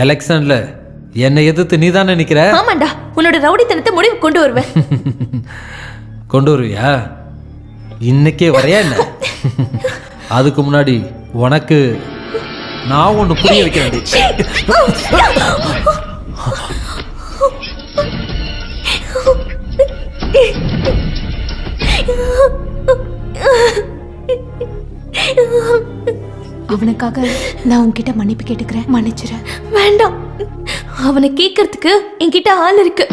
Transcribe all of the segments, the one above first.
எலெக்ஷன்ல என்னை எதிர்த்து நீ தானே நிக்கிற? ஆமாண்டா, உன்னோட ரவுடித்தனத்தை முடிவு கொண்டு வருவேன். கொண்டு வருவியா? இன்னைக்கே வரையா என்ன? அதுக்கு முன்னாடி உனக்கு நான் ஒன்று புரிய வைக்கிறேன். அவனுக்காக நான் உன்கிட்ட மன்னிப்பு கேட்டுக்கிறேன், மன்னிச்சிரு. வேண்டாம், அவனை கேட்கறதுக்கு என்கிட்ட ஆள் இருக்கு.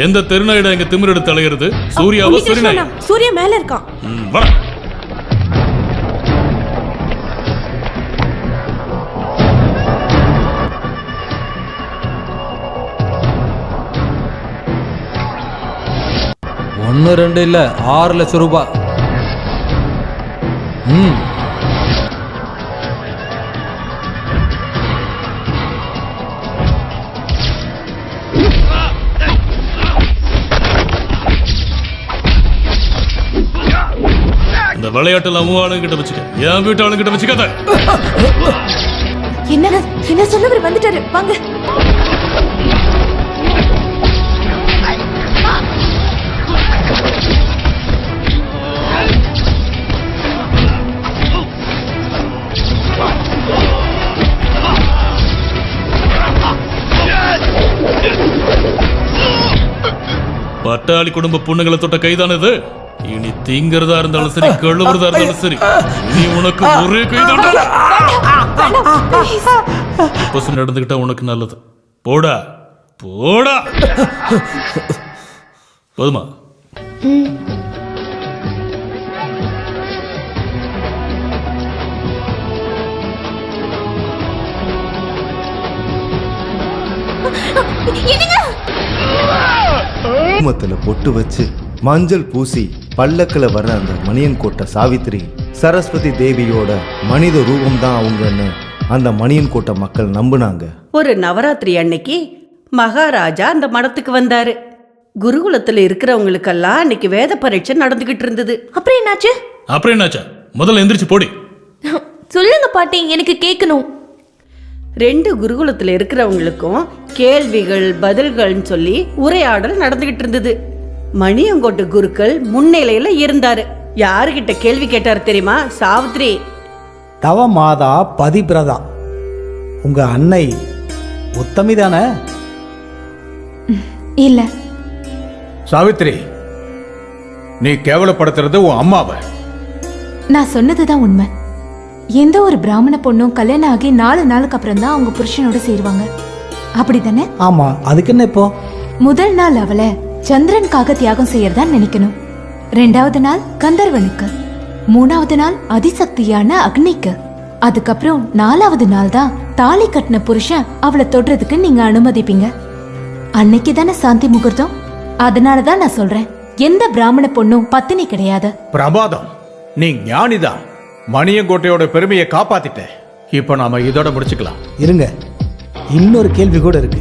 எந்த தெருநாயிட இங்க திமிர் எடுத்து அலையிறது? சூர்யாவா? சூர்யா மேல இருக்கான். ஒன்னு ரெண்டு இல்ல 6 லட்சம் ரூபாய். இந்த விளையாட்டுல ஆளுங்கிட்ட வச்சுக்க, என் வீட்டு ஆளுங்கிட்ட வச்சுக்காத. என்ன சொன்னவர் வந்துட்டாரு, வாங்க. பட்டாளி குடும்ப பொண்ணுங்களை தொட்ட கைதானது. இனி தீங்கிறதா இருந்தாலும் சரி, கழுவுறதா இருந்தாலும் சரி, நீ உனக்கு ஒரே கைதான். நடந்துகிட்டா உனக்கு நல்லது. போடா போடா. போதுமா? குங்குமத்துல பொட்டு வச்சு மஞ்சள் பூசி பல்லக்கில் வர்ற அந்த மணியன் கோட்டை சாவித்திரி சரஸ்வதி தேவியோட மனித ரூபம் தான் அவங்கன்னு அந்த மணியன் கோட்டை மக்கள் நம்புனாங்க. ஒரு நவராத்திரி அன்னைக்கு மகாராஜா அந்த மடத்துக்கு வந்தாரு. குருகுலத்துல இருக்கிறவங்களுக்கெல்லாம் அன்னைக்கு வேத பரீட்சை நடந்துகிட்டு இருந்தது. அப்புறம் என்னாச்சு? முதல்ல எந்திரிச்சு போடி. சொல்லுங்க பாட்டி, எனக்கு கேட்கணும். 2 குருகுலத்துல இருக்கிறவங்களுக்கும் கேள்விகள் பதில்கள்னு சொல்லி உரையாடல் நடந்துகிட்டு இருந்தது. மணியங்கோட்டு குருக்கள் முன்னிலையில இருந்தாரு. யாருகிட்ட கேள்வி கேட்டாரு தெரியுமா? சாவித்ரி. தவ மாதா பதிபிரதா, உங்க அன்னை உத்தமி தானே? இல்ல சாவித்ரி, நீ கேவலப்படுத்துறது உன் அம்மாவை. நான் சொன்னதுதான் உண்மை. எந்த ஒரு பிராமண பொண்ணும் கல்யாணம் ஆகி 4 நாளுக்கு அப்புறம் தான் அவங்க புருஷனோட சேருவாங்க, அப்படித்தானே? ஆமா, அதுக்கு என்ன இப்போ? முதல் நாள் அவளை சந்திரனுக்காக தியாகம் செய்யறதா நினைக்கணும். 2வது நாள் கந்தர்வனுக்கு, 3வது நாள் அதிசக்தியான அக்னிக்கு, அதுக்கப்புறம் 4வது நாள் தான் தாலி கட்டின புருஷன் அவளை தொடுறதுக்கு நீங்க அனுமதிப்பீங்க. அன்னைக்கு தானே சாந்தி முகூர்த்தம். அதனாலதான் நான் சொல்றேன், எந்த பிராமண பொண்ணும் பத்தினி கிடையாது. பிரபாதம், நீ ஞானிதான். மணியங்கோட்டையோட பெருமையை காப்பாத்திட்ட. இப்ப நாம இதோட முடிச்சுக்கலாம். இருங்க, இன்னொரு கேள்வி கூட இருக்கு.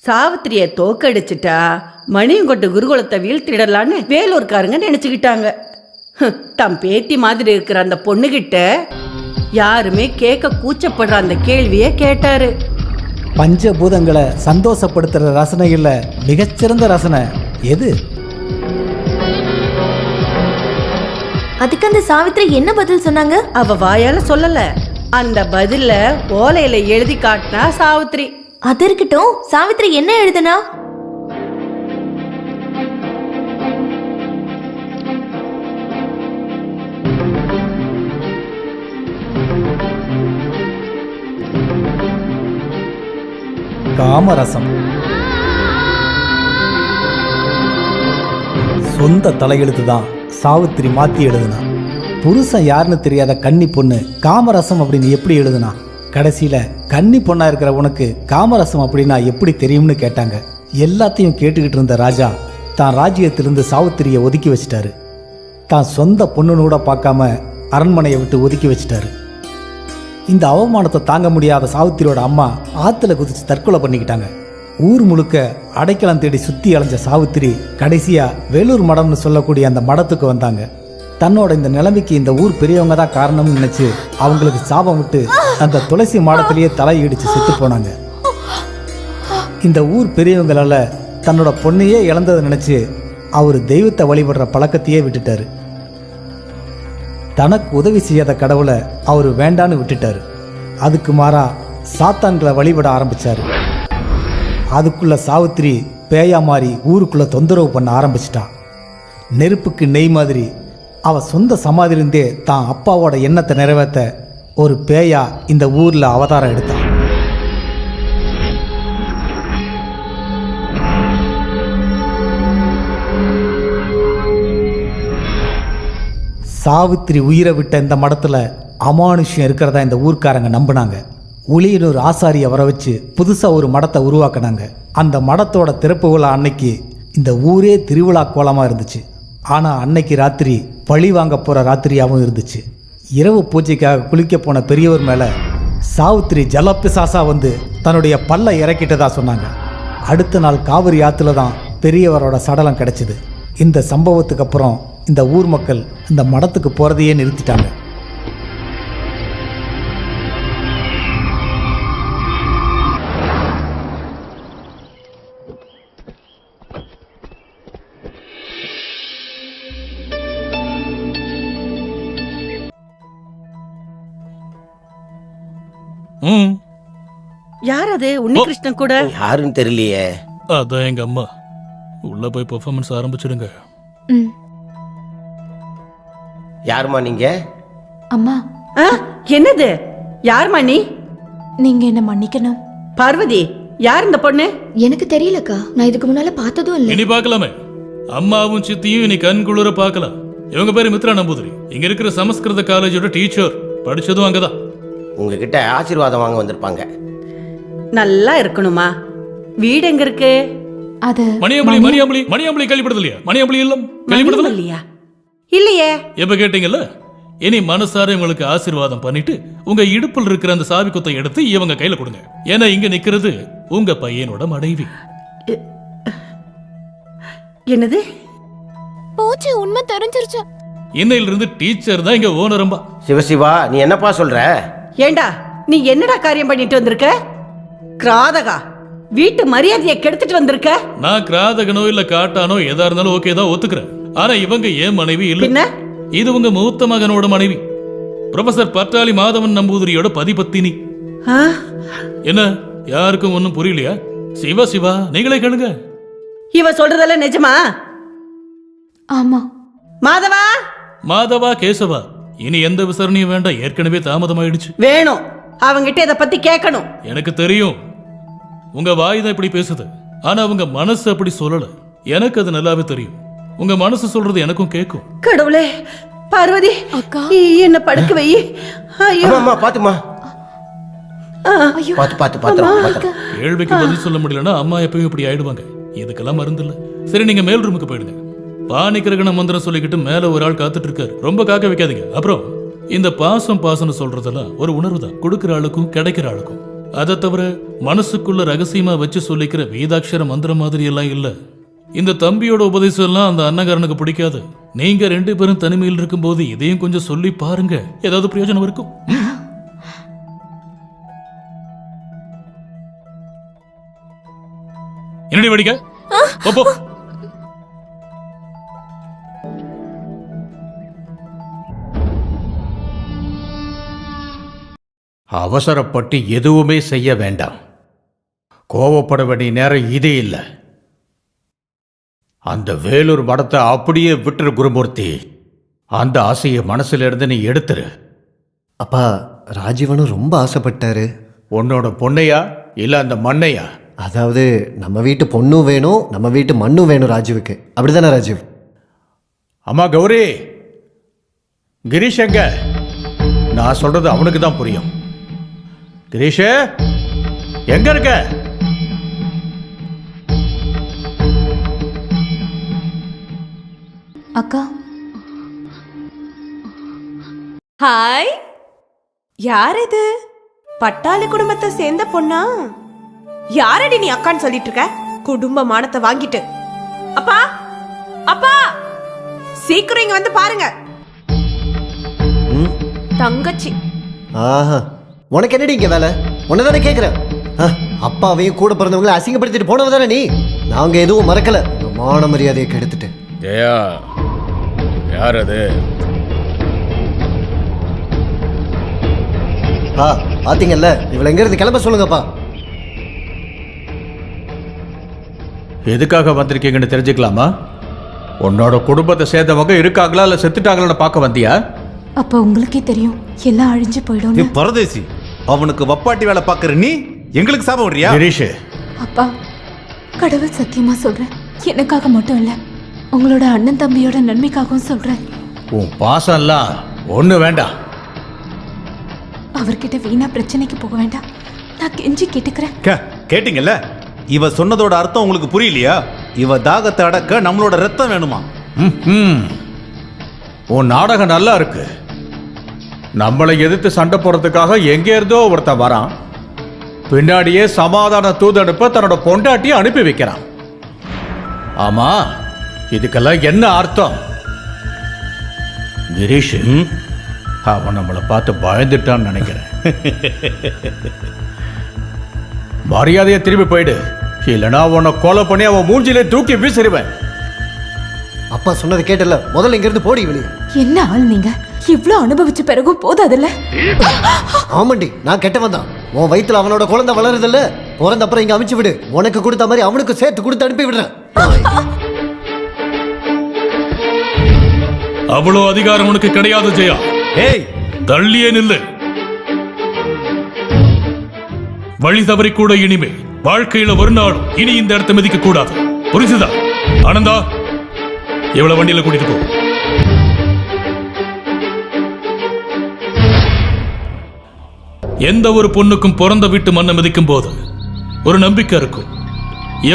சாவித்திரிய தோக்கடிச்சிட்டா மணியங்கோட்டை குருகுலத்தை வீழ்த்திடலான்னு வேலூர்காரங்க நினைச்சுக்கிட்டாங்க. தம் பேத்தி மாதிரி இருக்கிற அந்த பொண்ணுகிட்ட யாருமே கேட்க கூச்சப்படுற அந்த கேள்வியை கேட்டாரு. பஞ்சபூதங்களை சந்தோஷப்படுத்துற ரசனையில மிகச்சிறந்த ரசனை எது? அதுக்கு அந்த சாவித்ரி என்ன பதில் சொன்னாங்க? அவ வாயால சொல்லல, அந்த பதில ஓலையில எழுதி காட்டினா சாவித்ரி. அது இருக்கட்டும், சாவித்ரி என்ன எழுதுனா? காமரசம். சொந்த தலையெழுத்து தான் சாவித்திரி மாத்தி எழுதுனா. புருஷன் யாருன்னு தெரியாத கன்னி பொண்ணு காமரசம் அப்படின்னு எப்படி எழுதுனா? கடைசியில கன்னி பொண்ணா இருக்கிற உனக்கு காமரசம் அப்படின்னா எப்படி தெரியும்னு கேட்டாங்க. எல்லாத்தையும் கேட்டுக்கிட்டு இருந்த ராஜா தான் ராஜ்யத்திலிருந்து சாவித்திரியை ஒதுக்கி வச்சிட்டாரு. தான் சொந்த பொண்ணுன்னு கூட பார்க்காம அரண்மனையை விட்டு ஒதுக்கி வச்சிட்டாரு. இந்த அவமானத்தை தாங்க முடியாத சாவித்திரியோட அம்மா ஆத்துல குதிச்சு தற்கொலை பண்ணிக்கிட்டாங்க. ஊர் முழுக்க அடைக்கலம் தேடி சுத்தி அலைஞ்ச சாவித்திரி கடைசியா வேலூர் மடம்னு சொல்லக்கூடிய அந்த மடத்துக்கு வந்தாங்க. தன்னோட இந்த நிலைமைக்கு இந்த ஊர் பெரியவங்க தான் காரணம்னு நினைச்சு அவங்களுக்கு சாபம் விட்டு அந்த துளசி மாடத்திலேயே தலையிடிச்சு செத்து போனாங்க. இந்த ஊர் பெரியவங்களால தன்னோட பொண்ணையே இழந்ததை நினைச்சு அவர் தெய்வத்தை வழிபடுற பழக்கத்தையே விட்டுட்டாரு. தனக்கு உதவி செய்யாத கடவுளை அவர் வேண்டான்னு விட்டுட்டாரு. அதுக்கு மாறா சாத்தான்களை வழிபட ஆரம்பிச்சாரு. அதுக்குள்ள சாவித்திரி பேயா மாறி ஊருக்குள்ள தொந்தரவு பண்ண ஆரம்பிச்சிட்டான். நெருப்புக்கு நெய் மாதிரி அவ சொந்த சமாதிலிருந்தே தான் அப்பாவோட எண்ணத்தை நிறைவேற்ற ஒரு பேயா இந்த ஊர்ல அவதாரம் எடுத்தான். சாவித்திரி உயிரை விட்ட இந்த மடத்துல அமானுஷ்யம் இருக்கிறதா இந்த ஊர்க்காரங்க நம்பினாங்க. உளியனூர் ஆசாரியை வர வச்சு புதுசா ஒரு மடத்தை உருவாக்குனாங்க. அந்த மடத்தோட திறப்பு விழா அன்னைக்கு இந்த ஊரே திருவிழா கோலமா இருந்துச்சு. ஆனா அன்னைக்கு ராத்திரி பழி வாங்க போற ராத்திரியாகவும் இருந்துச்சு. இரவு பூஜைக்காக குளிக்க போன பெரியவர் மேல சாவித்திரி ஜலப்பிசாசா வந்து தன்னுடைய பல்ல இறக்கிட்டதா சொன்னாங்க. அடுத்த நாள் காவிரி ஆத்துல தான் பெரியவரோட சடலம் கிடைச்சிது. இந்த சம்பவத்துக்கு அப்புறம் இந்த ஊர் மக்கள் இந்த மடத்துக்கு போறதையே நிறுத்திட்டாங்க. ம் யார் அது உன்னிகிருஷ்ணன் கூட? யாருன்னு தெரியலையே. அதான் எங்க அம்மா. உள்ள போய் பெர்ஃபார்மன்ஸ் ஆரம்பிச்சிடுங்க. ம். யாருமா நீங்க? அம்மா, ஆ, என்னது? யார்மா நீ? நீங்க என்ன மன்னிக்கணும். பார்வதி, யார் இந்த பொண்ணு? எனக்கு தெரியலக்கா, நான் இதுக்கு முன்னால பார்த்ததும் இல்லை. இனி பார்க்கலாமே. அம்மாவும் சித்தியும் இனி கண் குளிர பார்க்கலாம். இவங்க பேரு மித்ரா நம்பூதிரி. இங்க இருக்கிற சமஸ்கிருத காலேஜோட டீச்சர். படிச்சதும் அங்கதான். உங்ககிட்ட ஆசீர்வாதம் வாங்க வந்திருப்பாங்க. நல்லா இருக்கணுமா? வீடு எங்க இருக்கு? அது மணியம்பளி கேள்விப்படுது இல்லையா? மணியம்பளி இல்லம் கேள்விப்படுது இல்லையா? இல்லையே. எப்ப கேட்டீங்கல்ல? இனி மனசார உங்களுக்கு ஆசீர்வாதம் பண்ணிட்டு உங்க இடுப்பில் இருக்கிற அந்த சாவி குத்தை எடுத்து இவங்க கையில கொடுங்க. ஏன்னா இங்க நிக்கிறது உங்க பையனோட மனைவி. என்னது? போச்சு, உண்மை தெரிஞ்சிருச்சு. இன்னையில இருந்து டீச்சர் தான் இங்க ஓனரம்பா. சிவசிவா, நீ என்னப்பா சொல்ற? ஏண்டா, நீ என்னடா காரியம் பண்ணிட்டு வந்திருக்க? கிராதகா, வீட்டு மரியாதையை கெடுத்துட்டு வந்திருக்க. நான் கிராதகனோ இல்ல காட்டானோ எதா இருந்தாலும் ஓகே தான் ஒத்துக்கிறேன். ஆனா இவங்க ஏன் மனைவி இல்ல. என்ன? இது உங்க மூத்த மகனோட மனைவி, ப்ரொஃபசர் பட்டாளி மாதவன் நம்பூதிரியோட பதிபத்தினி. ஆ? என்ன, யாருக்கும் ஒன்னும் புரியலையா? சிவா நீங்களே கேளுங்க. இவ சொல்றதெல்லாம் நிஜமா? ஆமா. மாதவா, கேசவா, இனி எந்த விசாரணையும் வேண்டாம். ஏற்கனவே தாமதமாயிடுச்சு. வேணும், அவங்கிட்ட இத பத்தி கேட்கணும். எனக்கு தெரியும் உங்க வாய் தான் இப்படி பேசுது. ஆனா உங்க மனசு அப்படி சொல்லல. எனக்கு அது நல்லாவே தெரியும். உங்க மனசு சொல்றது எனக்கும் கேட்கும். கடவுளே, பார்வதி அக்கா, என்ன படுக்க வை. ஐயோ, அம்மா பாத்துமா. பாத்து. கேள்விக்கு பதில் சொல்ல முடியலன்னா அம்மா எப்பயும் இப்படி ஆயிடுவாங்க. இதுக்கெல்லாம் மருந்து இல்ல. சரி, நீங்க மேல் ரூமுக்கு போயிடுங்க. பாணிக்கிரகண மந்திரம் சொல்லிக்கிட்டு மேல ஒரு ஆள் காத்துட்டு இருக்காரு. ரொம்ப காக்க வைக்காதீங்க. அப்புறம் இந்த பாசம்னு சொல்றதெல்லாம் ஒரு உணர்வு தான், கொடுக்கிற ஆளுக்கும் கிடைக்கிற ஆளுக்கும். அதை தவிர மனசுக்குள்ள ரகசியமா வச்சு சொல்லிக்கிற வேதாட்சர மந்திரம் மாதிரி எல்லாம் இல்ல. இந்த தம்பியோட உபதேசம் எல்லாம் அந்த அன்னகாரனுக்கு பிடிக்காது. நீங்க 2 பேரும் தனிமையில் இருக்கும் போது இதையும் கொஞ்சம் சொல்லி பாருங்க, ஏதாவது பிரயோஜனம் இருக்கும். என்னடி வடிக்க? போ. அவசரப்பட்டு எதுவுமே செய்ய வேண்டாம். கோவப்பட வேண்டிய நேரம் இதே இல்லை. அந்த வேலூர் மடத்தை அப்படியே விட்டுரு குருமூர்த்தி. அந்த ஆசையை மனசுல இருந்து நீ எடுத்துரு. அப்பா, ராஜீவனும் ரொம்ப ஆசைப்பட்டாரு. உன்னோட பொண்ணையா இல்ல அந்த மண்ணையா? அதாவது நம்ம வீட்டு பொண்ணும் வேணும், நம்ம வீட்டு மண்ணும் வேணும் ராஜீவுக்கு. அப்படிதானே ராஜீவ்? அம்மா கௌரி, கிரீஷ் எங்க? நான் சொல்றது அவனுக்கு தான் புரியும். கிரீஷ் எங்க இருக்க? அக்கா. ஹாய், யார் இது? பட்டாளி குடும்பத்தை சேர்ந்த பொண்ணா? யாரடி நீ அக்கான்னு சொல்லிட்டு இருக்க? குடும்ப மானத்தை வாங்கிட்டு. அப்பா, அப்பா, சீக்கிரம் இங்க வந்து பாருங்க. தங்கச்சி. ஆஹா, உனக்கு என்னடி இங்க வேலை? உன்னதானே கேக்குறேன். அப்பாவையும் கூட பிறந்தவங்களை அசிங்கப்படுத்திட்டு போனவ தானே நீ. நாங்க எதுவும் மறக்கல. உங்க மான மரியாதையை கெடுத்துட்டு. ஜெயா, யார் அது? பாத்தீங்கல்ல, இவளை எங்க இருந்து கிளம்ப சொல்லுங்கப்பா. எதுக்காக வந்திருக்கீங்கன்னு தெரிஞ்சுக்கலாமா? உன்னோட குடும்பத்தை சேர்ந்தவங்க இருக்காங்களா இல்ல செத்துட்டாங்களான்னு பார்க்க வந்தியா? அப்ப உங்களுக்கே தெரியும் எல்லாம் அழிஞ்சு போயிடும். பரதேசி, அவனுக்கு வப்பாட்டி வேலை பார்க்கற நீ எங்களுக்கு சாபம் விடுறியா? கிரீஷ், அப்பா, கடவுள் சத்தியமா சொல்றேன், எனக்காக மட்டும் இல்ல, உங்களோட அண்ணன் தம்பியோட நன்மைக்காகவும் சொல்றேன். உன் பாசம் எல்லாம் ஒண்ணு வேண்டாம். அவர்கிட்ட வீணா பிரச்சனைக்கு போக வேண்டாம். நான் கெஞ்சி கேட்டுக்கிறேன். கேட்டீங்கல்ல, இவ சொன்னதோட அர்த்தம் உங்களுக்கு புரியலையா? இவ தாகத்தை அடக்க நம்மளோட ரத்தம் வேணுமா? உன் நாடகம் நல்லா இருக்கு. நம்மளை எதிர்த்து சண்டை போறதுக்காக எங்க இருந்தோ ஒருத்தன் வரான், பின்னாடியே சமாதான தூதனுப்ப தன்னோட பொண்டாட்டியை அனுப்பி வைக்கிறான். ஆமா, இதுக்கெல்லாம் என்ன அர்த்தம்? கிரீஷ், அவன் நம்மளை பார்த்து பயந்துட்டான்னு நினைக்கிறேன். மரியாதையை திரும்பி போயிடு, இல்லைனா உன்னை கொலை பண்ணி அவன் மூஞ்சிலே தூக்கி வீசிடுவேன். அப்பா சொன்னது கேட்டல, முதல்ல இங்க இருந்து போடி வெளியே. என்ன ஆள் நீங்க? இவ்ளோ அனுபவிச்ச பிறகும் போதாதுல்ல? ஆமாண்டி, நான் கெட்டவன் தான். உன் வயித்துல அவனோட குழந்தை வளருதில்ல, பிறந்த அப்புறம் இங்க அமுச்சு விடு. உனக்கு கொடுத்த மாதிரி அவனுக்கு சேர்த்து கொடுத்து அனுப்பி விடுறேன். அவ்வளோ அதிகாரம் உனக்கு கிடையாது ஜெயா. ஏய், தள்ளியே நில்லு. வழி தவறி கூட இனிமே வாழ்க்கையில ஒரு நாள் இனி இந்த இடத்தை மிதிக்க கூடாது. புரிஞ்சுதா? ஆனந்தா, எவ்வளவு வண்டியில கூட்டிட்டு போ. எந்த ஒரு பொண்ணுக்கும் பிறந்த வீட்டு மண்ணை மிதிக்கும் போது ஒரு நம்பிக்கை இருக்கும்,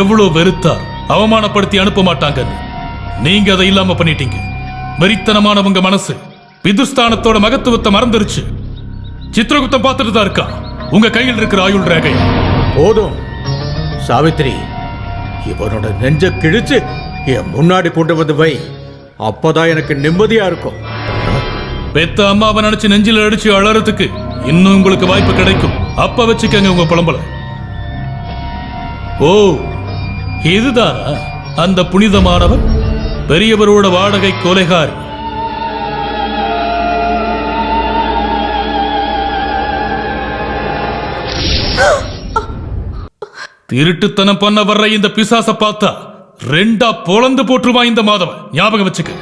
எவ்வளவு வெறுத்தார் அவமானப்படுத்தி அனுப்ப மாட்டாங்கன்னு. நீங்க அதை இல்லாம பண்ணிட்டீங்க. வெறித்தனமானவங்க மனசு பிதுஸ்தானத்தோட மகத்துவத்தை மறந்துருச்சு. சித்திரகுப்தம் பார்த்துட்டு தான் இருக்கா. உங்க கையில் இருக்கிற ஆயுள் ரேகை போதும். சாவித்திரி, இவனோட நெஞ்ச கிழிச்சு என் முன்னாடி கொண்டு வந்து வை, அப்பதான் எனக்கு நிம்மதியா இருக்கும். பெத்த அம்மாவை நினைச்சு நெஞ்சில அடிச்சு அழறதுக்கு இன்னும் உங்களுக்கு வாய்ப்பு கிடைக்கும். அப்ப வச்சுக்கங்க உங்க புலம்பல. ஓ, இதுதானா அந்த புனிதமானவர்? பெரியவரோட வாடகை கொலைகாரி. திருட்டுத்தனம் பண்ண வர்ற இந்த பிசாச பார்த்தா ரெண்டா பொளந்து போட்டுருவான் இந்த மாதவன். ஞாபகம் வச்சுக்க.